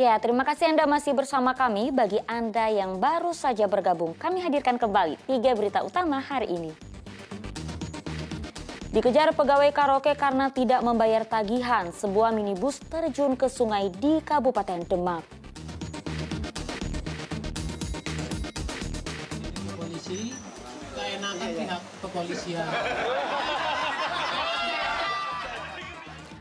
Ya, terima kasih Anda masih bersama kami. Bagi Anda yang baru saja bergabung, kami hadirkan kembali 3 berita utama hari ini. Dikejar pegawai karaoke karena tidak membayar tagihan, sebuah minibus terjun ke sungai di Kabupaten Demak. Polisi, keenakan pihak kepolisian.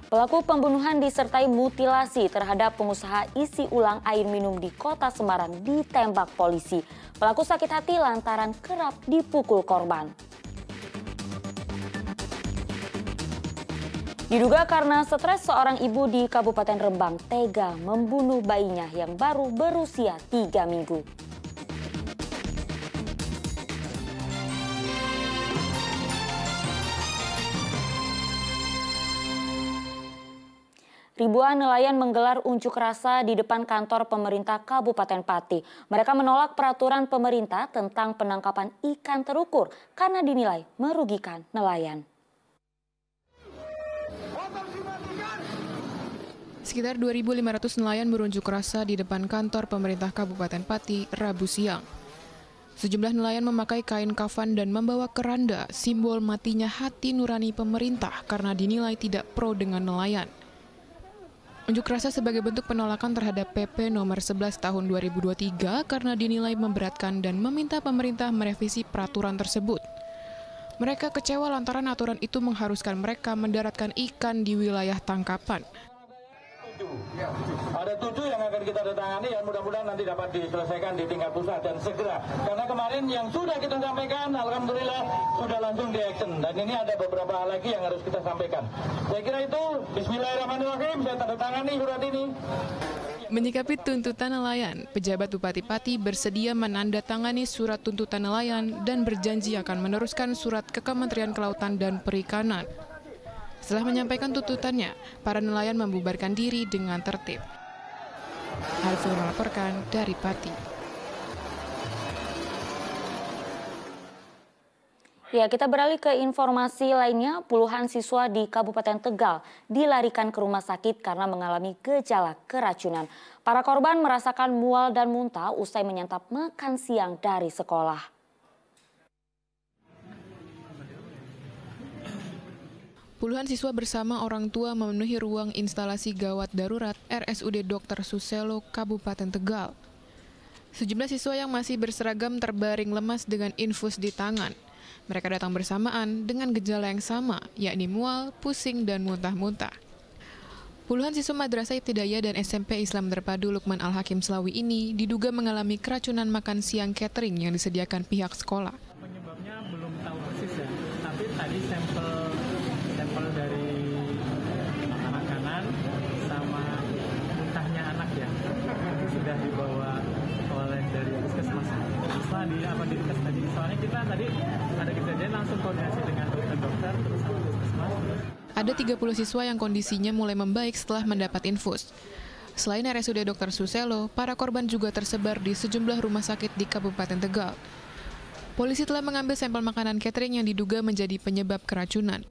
Pelaku pembunuhan disertai mutilasi terhadap pengusaha isi ulang air minum di Kota Semarang ditembak polisi. Pelaku sakit hati lantaran kerap dipukul korban. Diduga karena stres, seorang ibu di Kabupaten Rembang tega membunuh bayinya yang baru berusia 3 minggu. Ribuan nelayan menggelar unjuk rasa di depan kantor pemerintah Kabupaten Pati. Mereka menolak peraturan pemerintah tentang penangkapan ikan terukur karena dinilai merugikan nelayan. Sekitar 2.500 nelayan berunjuk rasa di depan kantor pemerintah Kabupaten Pati Rabu siang. Sejumlah nelayan memakai kain kafan dan membawa keranda, simbol matinya hati nurani pemerintah karena dinilai tidak pro dengan nelayan. Unjuk rasa sebagai bentuk penolakan terhadap PP nomor 11 tahun 2023 karena dinilai memberatkan dan meminta pemerintah merevisi peraturan tersebut. Mereka kecewa lantaran aturan itu mengharuskan mereka mendaratkan ikan di wilayah tangkapan. Ada 7 yang akan kita tangani yang mudah-mudahan nanti dapat diselesaikan di tingkat pusat dan segera. Karena kemarin yang sudah kita sampaikan, alhamdulillah sudah langsung di action. Dan ini ada beberapa hal lagi yang harus kita sampaikan. Saya kira itu, bismillahirrahmanirrahim, saya tanda tangani surat ini. Menyikapi tuntutan nelayan, pejabat Bupati Pati bersedia menandatangani surat tuntutan nelayan dan berjanji akan meneruskan surat ke Kementerian Kelautan dan Perikanan. Setelah menyampaikan tuntutannya, para nelayan membubarkan diri dengan tertib. Harful melaporkan dari Pati. Ya, kita beralih ke informasi lainnya. Puluhan siswa di Kabupaten Tegal dilarikan ke rumah sakit karena mengalami gejala keracunan. Para korban merasakan mual dan muntah usai menyantap makan siang dari sekolah. Puluhan siswa bersama orang tua memenuhi ruang instalasi gawat darurat RSUD Dr. Suselo, Kabupaten Tegal. Sejumlah siswa yang masih berseragam terbaring lemas dengan infus di tangan. Mereka datang bersamaan dengan gejala yang sama, yakni mual, pusing, dan muntah-muntah. Puluhan siswa Madrasah Ibtidaiyah dan SMP Islam Terpadu Lukman Al-Hakim Slawi ini diduga mengalami keracunan makan siang catering yang disediakan pihak sekolah. Penyebabnya belum tahu persis ya, tapi tadi sampel dari makanan sama muntahnya anak ya, itu sudah dibawa oleh dari puskesmas. Setelah di tes tadi, soalnya kita tadi ada kejadian langsung koordinasi dengan dokter terus sama puskesmas. Ada 30 siswa yang kondisinya mulai membaik setelah mendapat infus. Selain RSUD Dr. Suselo, para korban juga tersebar di sejumlah rumah sakit di Kabupaten Tegal. Polisi telah mengambil sampel makanan catering yang diduga menjadi penyebab keracunan.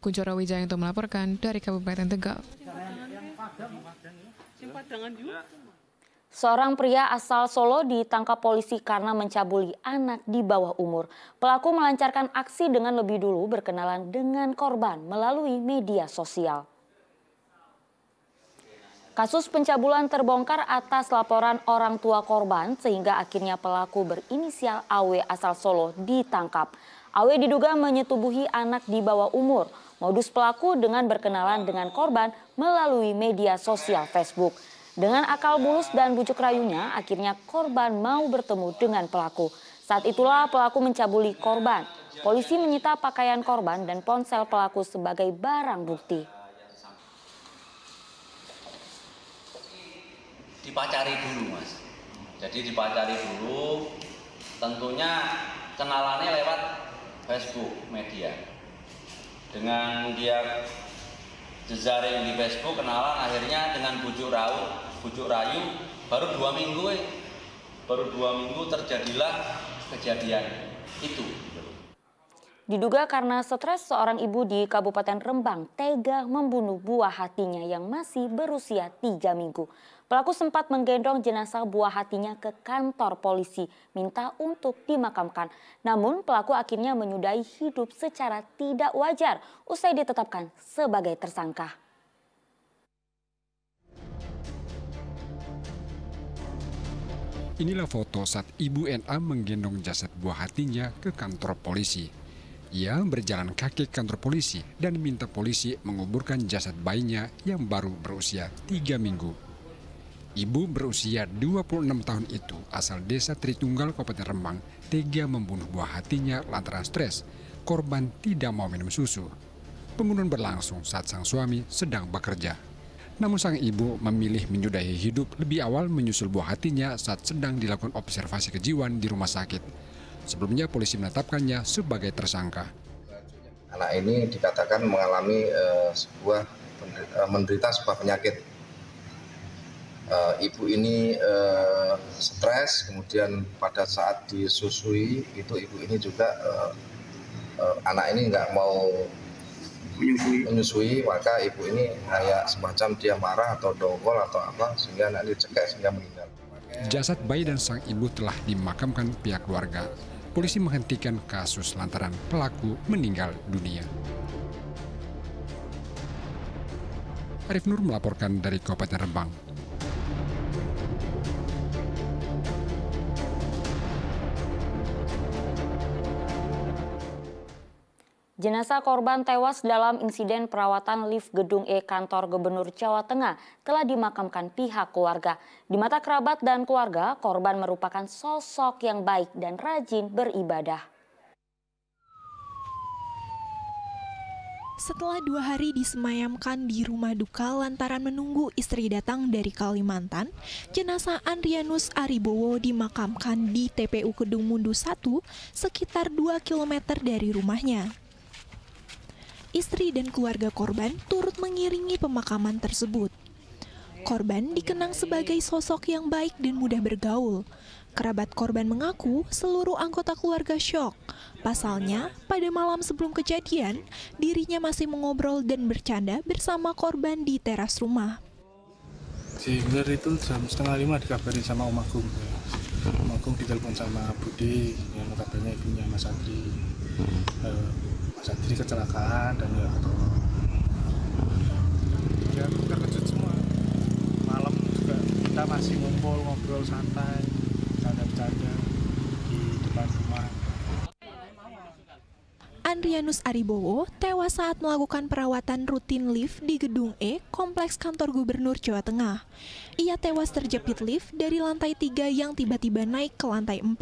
Kunchoro Wijayanto melaporkan dari Kabupaten Tegal. Seorang pria asal Solo ditangkap polisi karena mencabuli anak di bawah umur. Pelaku melancarkan aksi dengan lebih dulu berkenalan dengan korban melalui media sosial. Kasus pencabulan terbongkar atas laporan orang tua korban sehingga akhirnya pelaku berinisial AW asal Solo ditangkap. AW diduga menyetubuhi anak di bawah umur. Modus pelaku dengan berkenalan dengan korban melalui media sosial Facebook. Dengan akal bulus dan bujuk rayunya, akhirnya korban mau bertemu dengan pelaku. Saat itulah pelaku mencabuli korban. Polisi menyita pakaian korban dan ponsel pelaku sebagai barang bukti. Dipacari dulu, Mas. Jadi dipacari dulu, tentunya kenalannya lewat Facebook media. Dengan dia jejaring di Facebook kenalan, akhirnya dengan bujuk rayu baru 2 minggu terjadilah kejadian itu. Diduga karena stres, seorang ibu di Kabupaten Rembang tega membunuh buah hatinya yang masih berusia 3 minggu. Pelaku sempat menggendong jenazah buah hatinya ke kantor polisi, minta untuk dimakamkan. Namun pelaku akhirnya menyudahi hidup secara tidak wajar usai ditetapkan sebagai tersangka. Inilah foto saat Ibu NA menggendong jasad buah hatinya ke kantor polisi. Ia berjalan kaki ke kantor polisi dan minta polisi menguburkan jasad bayinya yang baru berusia 3 minggu. Ibu berusia 26 tahun itu asal desa Tritunggal, Kabupaten Rembang, tega membunuh buah hatinya lantaran stres. Korban tidak mau minum susu. Pembunuhan berlangsung saat sang suami sedang bekerja. Namun sang ibu memilih menyudahi hidup lebih awal menyusul buah hatinya saat sedang dilakukan observasi kejiwaan di rumah sakit. Sebelumnya polisi menetapkannya sebagai tersangka. Anak ini dikatakan mengalami menderita sebuah penyakit. Ibu ini stres, kemudian pada saat disusui itu ibu ini juga anak ini nggak mau menyusui, maka ibu ini kayak semacam dia marah atau dongkol atau apa sehingga anak ini cekek sehingga meninggal. Jasad bayi dan sang ibu telah dimakamkan pihak keluarga. Polisi menghentikan kasus lantaran pelaku meninggal dunia. Arif Nur melaporkan dari Kabupaten Rembang. Jenazah korban tewas dalam insiden perawatan lift gedung E kantor Gubernur Jawa Tengah telah dimakamkan pihak keluarga. Di mata kerabat dan keluarga, korban merupakan sosok yang baik dan rajin beribadah. Setelah 2 hari disemayamkan di rumah duka lantaran menunggu istri datang dari Kalimantan, jenazah Andrianus Aribowo dimakamkan di TPU Kedung Mundu 1 sekitar 2 km dari rumahnya. Istri dan keluarga korban turut mengiringi pemakaman tersebut. Korban dikenang sebagai sosok yang baik dan mudah bergaul. Kerabat korban mengaku seluruh anggota keluarga syok. Pasalnya, pada malam sebelum kejadian, dirinya masih mengobrol dan bercanda bersama korban di teras rumah. Sehingga itu jam 4:30 dikabari sama Om Agung. Om Agung ditelepon sama Budi, yang notabene ibunya Mas Adri. Mas Adri kecelakaan dan ya ketolong. Ya terkejut semua. Malam juga kita masih ngumpul ngobrol santai, bercanda-bercanda di depan rumah. Andrianus Aribowo tewas saat melakukan perawatan rutin lift di Gedung E, Kompleks Kantor Gubernur Jawa Tengah. Ia tewas terjepit lift dari lantai 3 yang tiba-tiba naik ke lantai 4.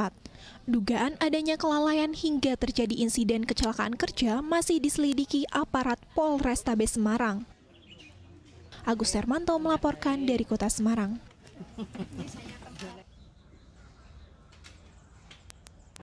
Dugaan adanya kelalaian hingga terjadi insiden kecelakaan kerja masih diselidiki aparat Polrestabes Semarang. Agus Hermanto melaporkan dari Kota Semarang.